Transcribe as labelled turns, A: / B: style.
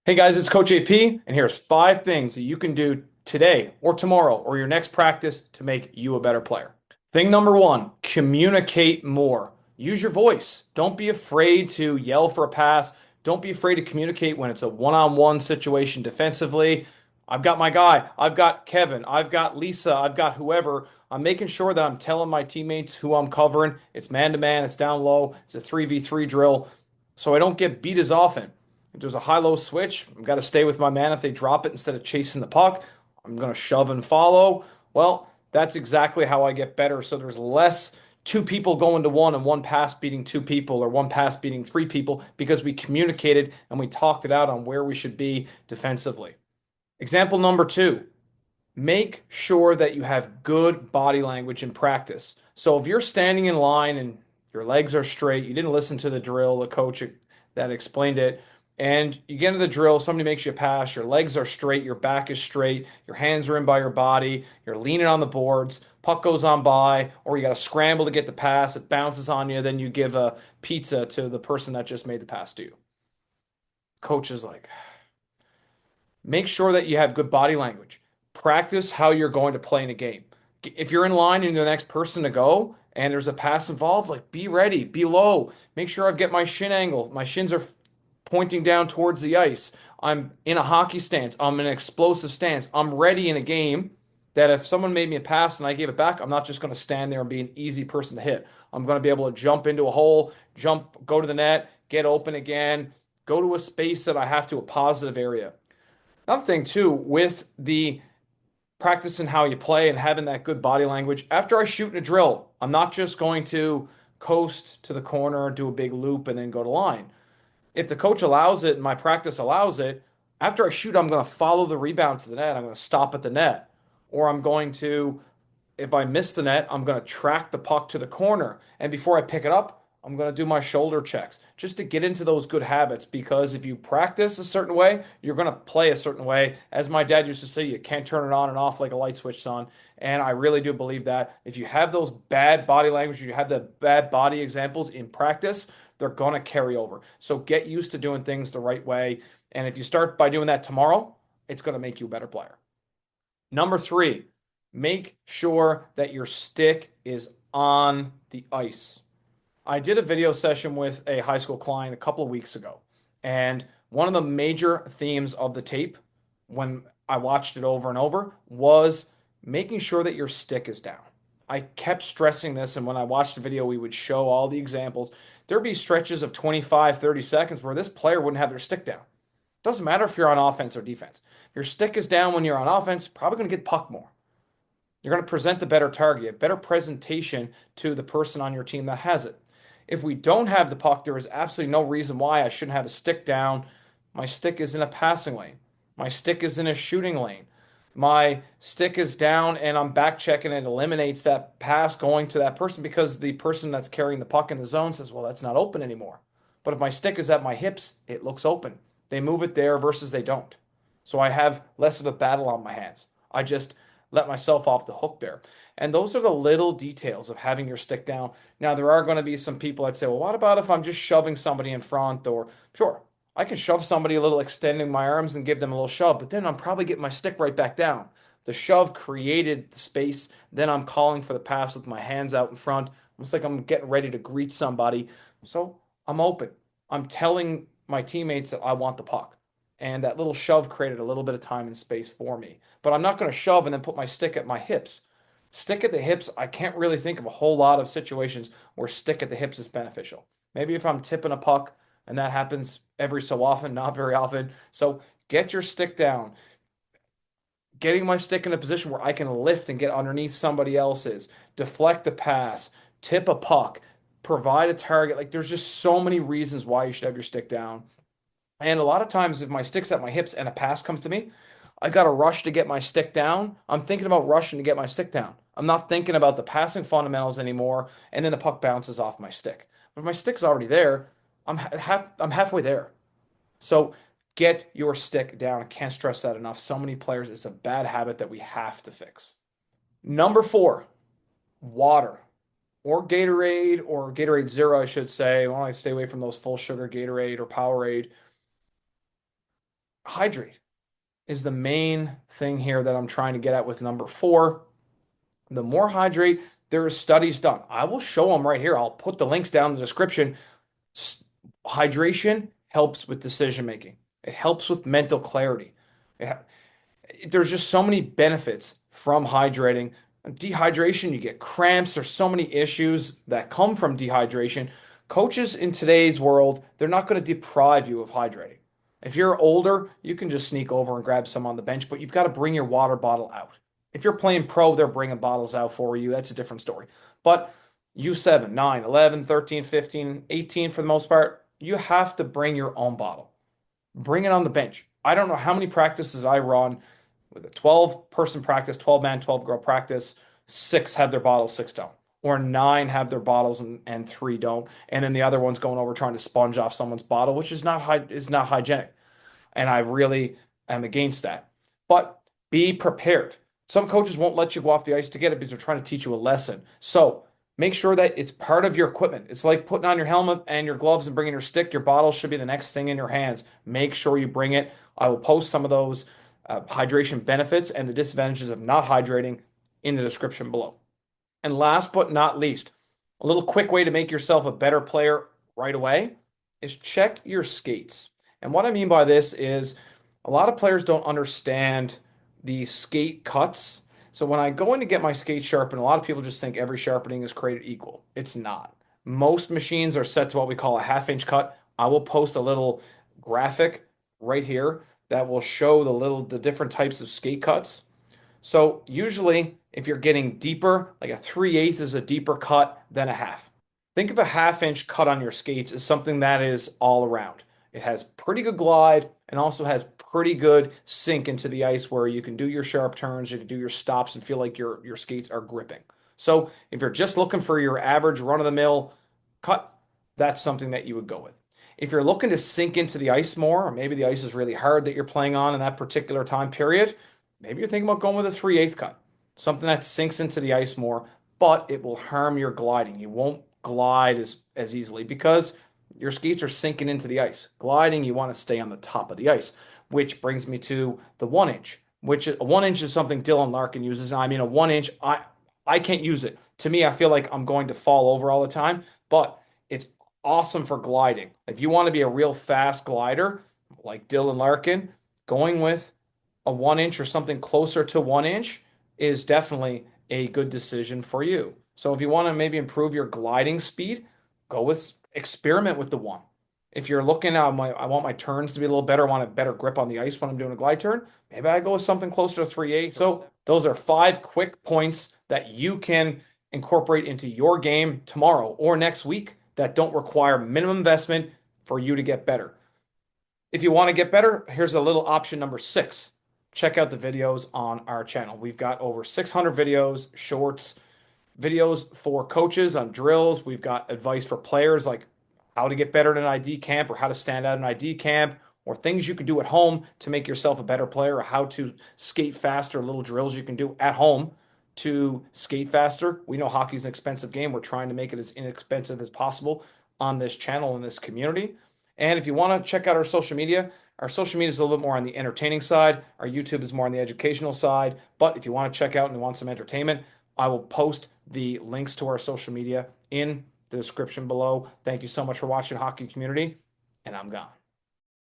A: Hey guys, it's Coach AP, and here's 5 things that you can do today or tomorrow or your next practice to make you a better player. Thing number one, communicate more. Use your voice. Don't be afraid to yell for a pass. Don't be afraid to communicate when it's a one-on-one situation defensively. I've got my guy. I've got Kevin. I've got Lisa. I've got whoever. I'm making sure that I'm telling my teammates who I'm covering. It's man to man. It's down low. It's a 3v3 drill. So I don't get beat as often. If there's a high-low switch, I've got to stay with my man. If they drop it instead of chasing the puck, I'm going to shove and follow. Well, that's exactly how I get better. So there's less two people going to one and one pass beating two people or one pass beating three people because we communicated and we talked it out on where we should be defensively. Example number two, make sure that you have good body language in practice. So if you're standing in line and your legs are straight, you didn't listen to the drill, the coach that explained it, and you get into the drill, somebody makes you a pass, your legs are straight, your back is straight, your hands are in by your body, you're leaning on the boards, puck goes on by, or you got to scramble to get the pass, it bounces on you, then you give a pizza to the person that just made the pass to you. Coach is like, make sure that you have good body language. Practice how you're going to play in a game. If you're in line and you're the next person to go and there's a pass involved, like be ready, be low. Make sure I get my shin angle. My shins are pointing down towards the ice. I'm in a hockey stance. I'm in an explosive stance. I'm ready in a game that if someone made me a pass and I gave it back, I'm not just going to stand there and be an easy person to hit. I'm going to be able to jump into a hole, jump, go to the net, get open again, go to a space that I have to, a positive area. Another thing too, with the practicing how you play and having that good body language, after I shoot in a drill, I'm not just going to coast to the corner, do a big loop, and then go to line. If the coach allows it and my practice allows it, after I shoot, I'm going to follow the rebound to the net. I'm going to stop at the net. Or I'm going to, if I miss the net, I'm going to track the puck to the corner. And before I pick it up, I'm going to do my shoulder checks just to get into those good habits. Because if you practice a certain way, you're going to play a certain way. As my dad used to say, you can't turn it on and off like a light switch, son. And I really do believe that if you have those bad body language, you have the bad body examples in practice, they're going to carry over. So get used to doing things the right way. And if you start by doing that tomorrow, it's going to make you a better player. Number three, make sure that your stick is on the ice. I did a video session with a high school client a couple of weeks ago, and one of the major themes of the tape when I watched it over and over was making sure that your stick is down. I kept stressing this, and when I watched the video, we would show all the examples. There'd be stretches of 25, 30 seconds where this player wouldn't have their stick down. Doesn't matter if you're on offense or defense. If your stick is down when you're on offense, probably going to get puck more. You're going to present the better target, better presentation to the person on your team that has it. If we don't have the puck, there is absolutely no reason why I shouldn't have a stick down. My stick is in a passing lane. My stick is in a shooting lane. My stick is down and I'm back checking and it eliminates that pass going to that person because the person that's carrying the puck in the zone says, well, that's not open anymore. But if my stick is at my hips, it looks open. They move it there versus they don't. So I have less of a battle on my hands. I just let myself off the hook there. And those are the little details of having your stick down. Now, there are going to be some people that say, well, what about if I'm just shoving somebody in front? Or, sure, I can shove somebody a little, extending my arms and give them a little shove, but then I'm probably getting my stick right back down. The shove created the space. Then I'm calling for the pass with my hands out in front, almost like I'm getting ready to greet somebody. So I'm open. I'm telling my teammates that I want the puck. And that little shove created a little bit of time and space for me. But I'm not going to shove and then put my stick at my hips. Stick at the hips, I can't really think of a whole lot of situations where stick at the hips is beneficial. Maybe if I'm tipping a puck, and that happens every so often, not very often. So get your stick down. Getting my stick in a position where I can lift and get underneath somebody else's, deflect a pass, tip a puck, provide a target. Like there's just so many reasons why you should have your stick down. And a lot of times, if my stick's at my hips and a pass comes to me, I got to rush to get my stick down. I'm thinking about rushing to get my stick down. I'm not thinking about the passing fundamentals anymore, and then the puck bounces off my stick. But if my stick's already there, I'm halfway there. So get your stick down. I can't stress that enough. So many players, it's a bad habit that we have to fix. Number four, water or Gatorade Zero, I should say. Well, I stay away from those full sugar Gatorade or Powerade. hydrate is the main thing here that I'm trying to get at with number 4. The more hydrate, there are studies done. I will show them right here. I'll put the links down in the description. Hydration helps with decision making. It helps with mental clarity. It, there's just so many benefits from hydrating. Dehydration, you get cramps. There's so many issues that come from dehydration. Coaches in today's world, they're not going to deprive you of hydrating. If you're older, you can just sneak over and grab some on the bench, but you've got to bring your water bottle out. If you're playing pro, they're bringing bottles out for you. That's a different story. But U7, 9, 11, 13, 15, 18 for the most part, you have to bring your own bottle. Bring it on the bench. I don't know how many practices I run with a 12-person practice, 12-man, 12-girl practice. 6 have their bottles, 6 don't. Or 9 have their bottles and 3 don't. And then the other one's going over trying to sponge off someone's bottle, which is not hygienic. And I really am against that. But be prepared. Some coaches won't let you go off the ice to get it because they're trying to teach you a lesson. So make sure that it's part of your equipment. It's like putting on your helmet and your gloves and bringing your stick. Your bottle should be the next thing in your hands. Make sure you bring it. I will post some of those hydration benefits and the disadvantages of not hydrating in the description below. And last but not least, a little quick way to make yourself a better player right away is check your skates. And what I mean by this is a lot of players don't understand the skate cuts. So when I go in to get my skate sharpened, a lot of people just think every sharpening is created equal. It's not. Most machines are set to what we call a half-inch cut. I will post a little graphic right here that will show the different types of skate cuts. So usually if you're getting deeper, like a 3/8 is a deeper cut than a half. Think of a half-inch cut on your skates as something that is all around. It has pretty good glide and also has pretty good sink into the ice where you can do your sharp turns, you can do your stops and feel like your skates are gripping. So if you're just looking for your average run-of-the-mill cut, that's something that you would go with. If you're looking to sink into the ice more, or maybe the ice is really hard that you're playing on in that particular time period, maybe you're thinking about going with a 3/8 cut, something that sinks into the ice more, but it will harm your gliding. You won't glide as easily because your skates are sinking into the ice. Gliding, you want to stay on the top of the ice, which brings me to the 1-inch, which a 1-inch is something Dylan Larkin uses. I mean, a 1-inch, I can't use it. To me, I feel like I'm going to fall over all the time, but it's awesome for gliding. If you want to be a real fast glider, like Dylan Larkin, going with a 1-inch or something closer to 1-inch is definitely a good decision for you. So if you want to maybe improve your gliding speed, experiment with the 1. If you're looking at I want my turns to be a little better, I want a better grip on the ice when I'm doing a glide turn, maybe I go with something closer to 3/8. So those are 5 quick points that you can incorporate into your game tomorrow or next week that don't require minimum investment for you to get better. If you want to get better, here's a little option number 6. Check out the videos on our channel. We've got over 600 videos, shorts, videos for coaches on drills. We've got advice for players like how to get better in an ID camp or how to stand out in an ID camp or things you can do at home to make yourself a better player or how to skate faster, little drills you can do at home to skate faster. We know hockey's an expensive game. We're trying to make it as inexpensive as possible on this channel in this community. And if you want to check out our social media is a little bit more on the entertaining side. Our YouTube is more on the educational side. But if you want to check out and want some entertainment, I will post the links to our social media in the description below. Thank you so much for watching, Hockey Community, and I'm gone.